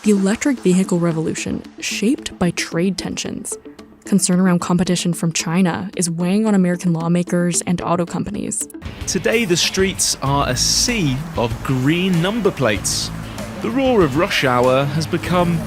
The electric vehicle revolution, shaped by trade tensions. Concern around competition from China is weighing on American lawmakers and auto companies. Today, the streets are a sea of green number plates. The roar of rush hour has become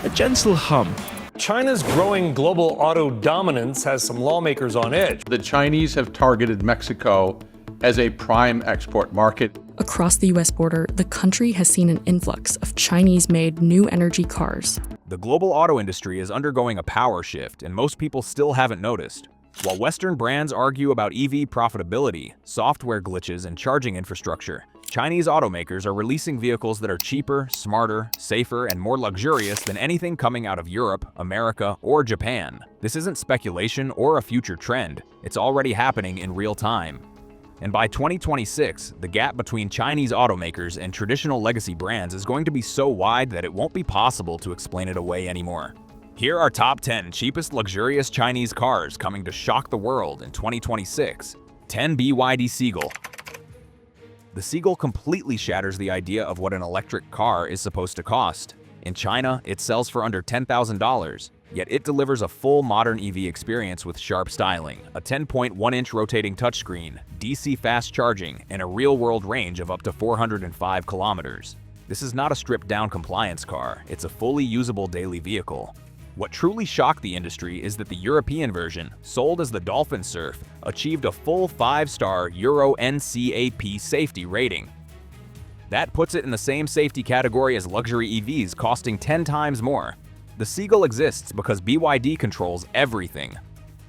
a gentle hum. China's growing global auto dominance has some lawmakers on edge. The Chinese have targeted Mexico as a prime export market. Across the US border, the country has seen an influx of Chinese-made new energy cars. The global auto industry is undergoing a power shift, and most people still haven't noticed. While Western brands argue about EV profitability, software glitches, and charging infrastructure, Chinese automakers are releasing vehicles that are cheaper, smarter, safer, and more luxurious than anything coming out of Europe, America, or Japan. This isn't speculation or a future trend. It's already happening in real time. And by 2026, the gap between Chinese automakers and traditional legacy brands is going to be so wide that it won't be possible to explain it away anymore. Here are top 10 cheapest luxurious Chinese cars coming to shock the world in 2026. 10 BYD Seagull. The Seagull completely shatters the idea of what an electric car is supposed to cost. In China, it sells for under $10,000. Yet it delivers a full modern EV experience with sharp styling, a 10.1-inch rotating touchscreen, DC fast charging, and a real-world range of up to 405 kilometers. This is not a stripped-down compliance car, it's a fully usable daily vehicle. What truly shocked the industry is that the European version, sold as the Dolphin Surf, achieved a full 5-star Euro NCAP safety rating. That puts it in the same safety category as luxury EVs costing 10 times more. The Seagull exists because BYD controls everything: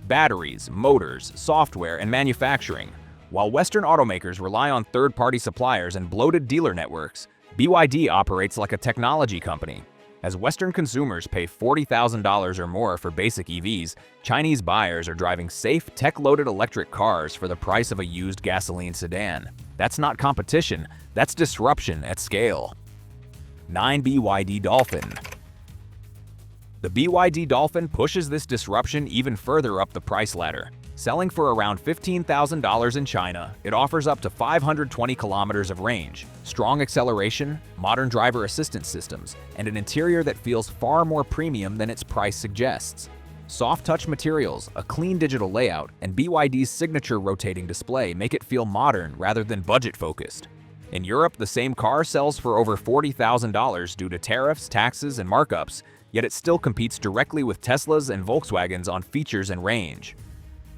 batteries, motors, software, and manufacturing. While Western automakers rely on third-party suppliers and bloated dealer networks, BYD operates like a technology company. As Western consumers pay $40,000 or more for basic EVs, Chinese buyers are driving safe, tech-loaded electric cars for the price of a used gasoline sedan. That's not competition, that's disruption at scale. 9 BYD Dolphin. The BYD Dolphin pushes this disruption even further up the price ladder. Selling for around $15,000 in China, it offers up to 520 kilometers of range, strong acceleration, modern driver assistance systems, and an interior that feels far more premium than its price suggests. Soft touch materials, a clean digital layout, and BYD's signature rotating display make it feel modern rather than budget-focused. In Europe, the same car sells for over $40,000 due to tariffs, taxes, and markups, yet it still competes directly with Teslas and Volkswagens on features and range.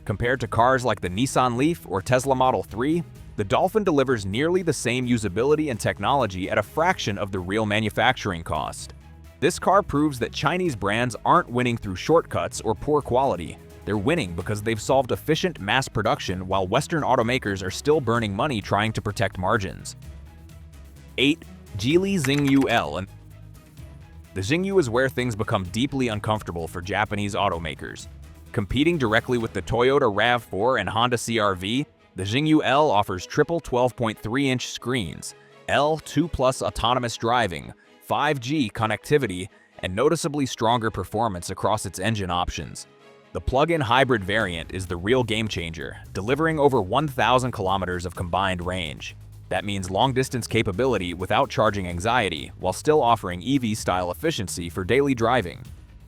Compared to cars like the Nissan Leaf or Tesla Model 3, the Dolphin delivers nearly the same usability and technology at a fraction of the real manufacturing cost. This car proves that Chinese brands aren't winning through shortcuts or poor quality. They're winning because they've solved efficient mass production while Western automakers are still burning money trying to protect margins. 8. Geely Xingyu L. The Xingyu is where things become deeply uncomfortable for Japanese automakers. Competing directly with the Toyota RAV4 and Honda CR-V, the Xingyu L offers triple 12.3-inch screens, L2+ autonomous driving, 5G connectivity, and noticeably stronger performance across its engine options. The plug-in hybrid variant is the real game-changer, delivering over 1,000 kilometers of combined range. That means long-distance capability without charging anxiety, while still offering EV-style efficiency for daily driving.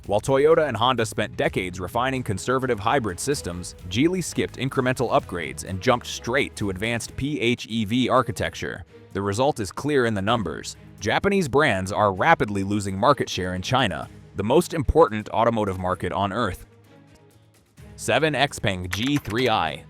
While Toyota and Honda spent decades refining conservative hybrid systems, Geely skipped incremental upgrades and jumped straight to advanced PHEV architecture. The result is clear in the numbers. Japanese brands are rapidly losing market share in China, the most important automotive market on Earth. 7 XPeng G3i.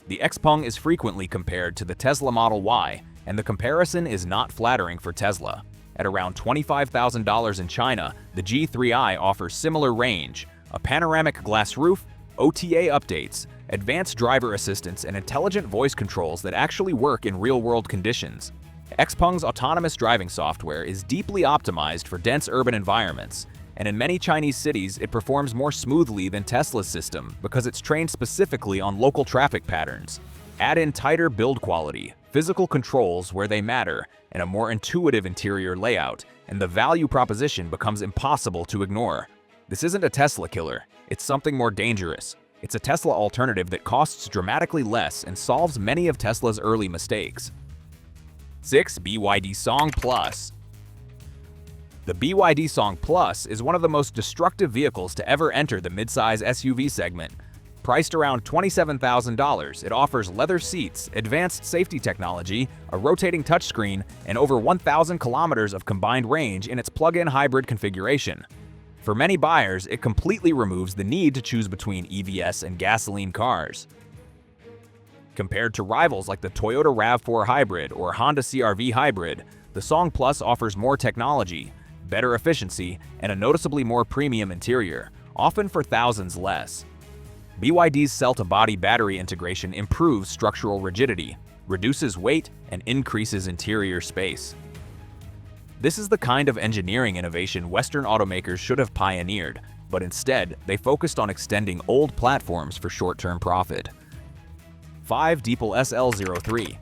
The XPeng is frequently compared to the Tesla Model Y, and the comparison is not flattering for Tesla. At around $25,000 in China, the G3i offers similar range, a panoramic glass roof, OTA updates, advanced driver assistance, and intelligent voice controls that actually work in real-world conditions. XPeng's autonomous driving software is deeply optimized for dense urban environments, and in many Chinese cities it performs more smoothly than Tesla's system because it's trained specifically on local traffic patterns. Add in tighter build quality, physical controls where they matter, and a more intuitive interior layout, and the value proposition becomes impossible to ignore. This isn't a Tesla killer, it's something more dangerous. It's a Tesla alternative that costs dramatically less and solves many of Tesla's early mistakes. 6 BYD Song Plus. The BYD Song Plus is one of the most destructive vehicles to ever enter the midsize SUV segment. Priced around $27,000, it offers leather seats, advanced safety technology, a rotating touchscreen, and over 1,000 kilometers of combined range in its plug-in hybrid configuration. For many buyers, it completely removes the need to choose between EVs and gasoline cars. Compared to rivals like the Toyota RAV4 Hybrid or Honda CR-V Hybrid, the Song Plus offers more technology, better efficiency, and a noticeably more premium interior, often for thousands less. BYD's cell-to-body battery integration improves structural rigidity, reduces weight, and increases interior space. This is the kind of engineering innovation Western automakers should have pioneered, but instead, they focused on extending old platforms for short-term profit. 5. Deepal SL03.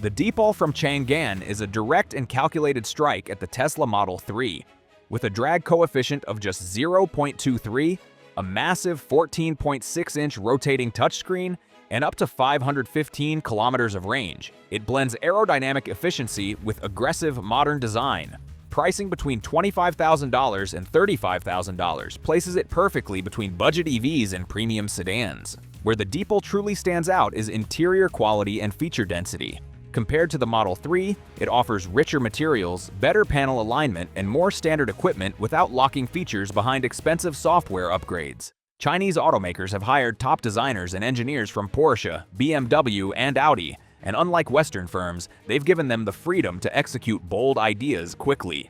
The Deepal from Chang'an is a direct and calculated strike at the Tesla Model 3. With a drag coefficient of just 0.23, a massive 14.6-inch rotating touchscreen, and up to 515 kilometers of range, it blends aerodynamic efficiency with aggressive modern design. Pricing between $25,000 and $35,000 places it perfectly between budget EVs and premium sedans. Where the Deepal truly stands out is interior quality and feature density. Compared to the Model 3, it offers richer materials, better panel alignment, and more standard equipment without locking features behind expensive software upgrades. Chinese automakers have hired top designers and engineers from Porsche, BMW, and Audi, and unlike Western firms, they've given them the freedom to execute bold ideas quickly.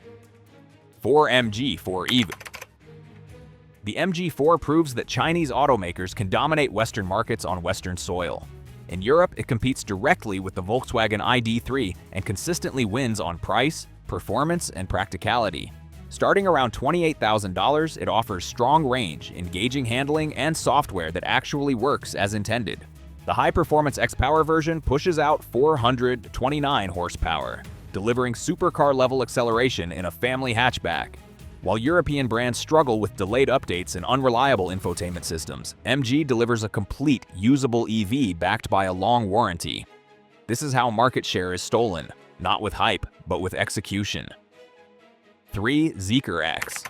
4. MG4 EV. The MG4 proves that Chinese automakers can dominate Western markets on Western soil. In Europe, it competes directly with the Volkswagen ID.3 and consistently wins on price, performance, and practicality. Starting around $28,000, it offers strong range, engaging handling, and software that actually works as intended. The high-performance X-Power version pushes out 429 horsepower, delivering supercar-level acceleration in a family hatchback. While European brands struggle with delayed updates and unreliable infotainment systems, MG delivers a complete, usable EV backed by a long warranty. This is how market share is stolen, not with hype, but with execution. 3. Zeekr X.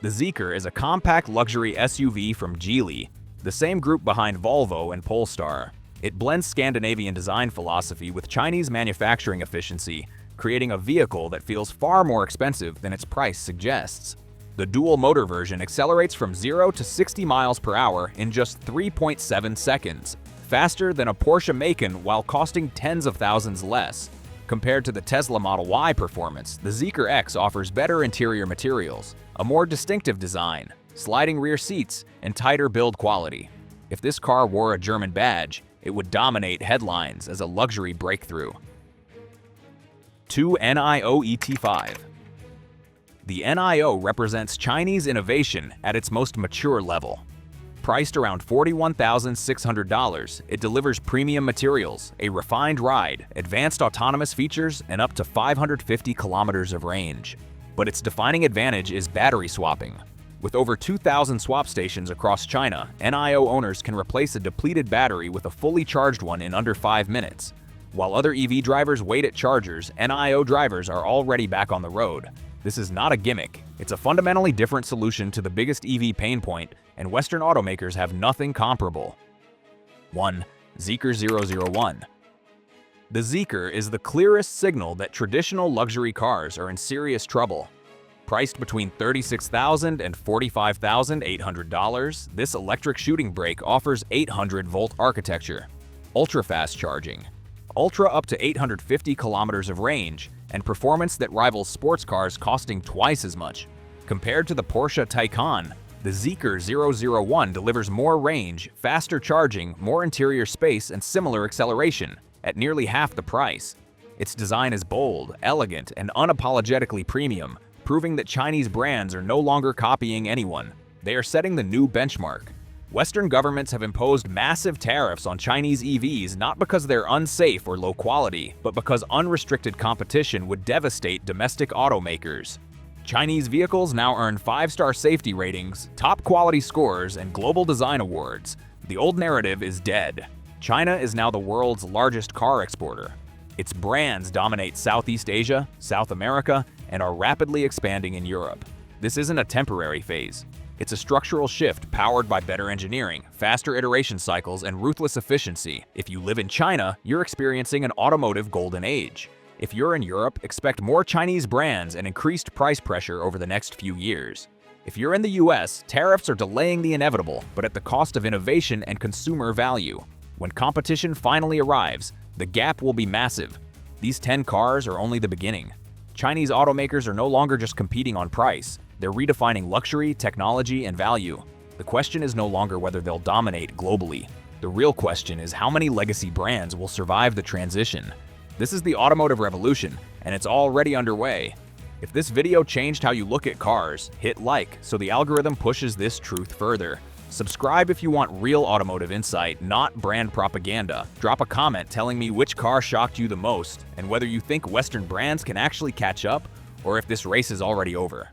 The Zeekr is a compact luxury SUV from Geely, the same group behind Volvo and Polestar. It blends Scandinavian design philosophy with Chinese manufacturing efficiency, creating a vehicle that feels far more expensive than its price suggests. The dual-motor version accelerates from 0 to 60 miles per hour in just 3.7 seconds, faster than a Porsche Macan while costing tens of thousands less. Compared to the Tesla Model Y performance, the Zeekr X offers better interior materials, a more distinctive design, sliding rear seats, and tighter build quality. If this car wore a German badge, it would dominate headlines as a luxury breakthrough. 2. NIO ET5. The NIO represents Chinese innovation at its most mature level. Priced around $41,600, it delivers premium materials, a refined ride, advanced autonomous features, and up to 550 kilometers of range. But its defining advantage is battery swapping. With over 2,000 swap stations across China, NIO owners can replace a depleted battery with a fully charged one in under 5 minutes. While other EV drivers wait at chargers, NIO drivers are already back on the road. This is not a gimmick. It's a fundamentally different solution to the biggest EV pain point, and Western automakers have nothing comparable. 1. Zeekr 001. The Zeekr is the clearest signal that traditional luxury cars are in serious trouble. Priced between $36,000 and $45,800, this electric shooting brake offers 800-volt architecture, ultra-fast charging, ultra up to 850 kilometers of range, and performance that rivals sports cars costing twice as much. Compared to the Porsche Taycan, the Zeekr 001 delivers more range, faster charging, more interior space, and similar acceleration, at nearly half the price. Its design is bold, elegant, and unapologetically premium, proving that Chinese brands are no longer copying anyone. They are setting the new benchmark. Western governments have imposed massive tariffs on Chinese EVs not because they're unsafe or low quality, but because unrestricted competition would devastate domestic automakers. Chinese vehicles now earn 5-star safety ratings, top quality scores, and global design awards. The old narrative is dead. China is now the world's largest car exporter. Its brands dominate Southeast Asia, South America, and are rapidly expanding in Europe. This isn't a temporary phase. It's a structural shift powered by better engineering, faster iteration cycles, and ruthless efficiency. If you live in China, you're experiencing an automotive golden age. If you're in Europe, expect more Chinese brands and increased price pressure over the next few years. If you're in the US, tariffs are delaying the inevitable, but at the cost of innovation and consumer value. When competition finally arrives, the gap will be massive. These 10 cars are only the beginning. Chinese automakers are no longer just competing on price. They're redefining luxury, technology, and value. The question is no longer whether they'll dominate globally. The real question is how many legacy brands will survive the transition. This is the automotive revolution, and it's already underway. If this video changed how you look at cars, hit like so the algorithm pushes this truth further. Subscribe if you want real automotive insight, not brand propaganda. Drop a comment telling me which car shocked you the most and whether you think Western brands can actually catch up or if this race is already over.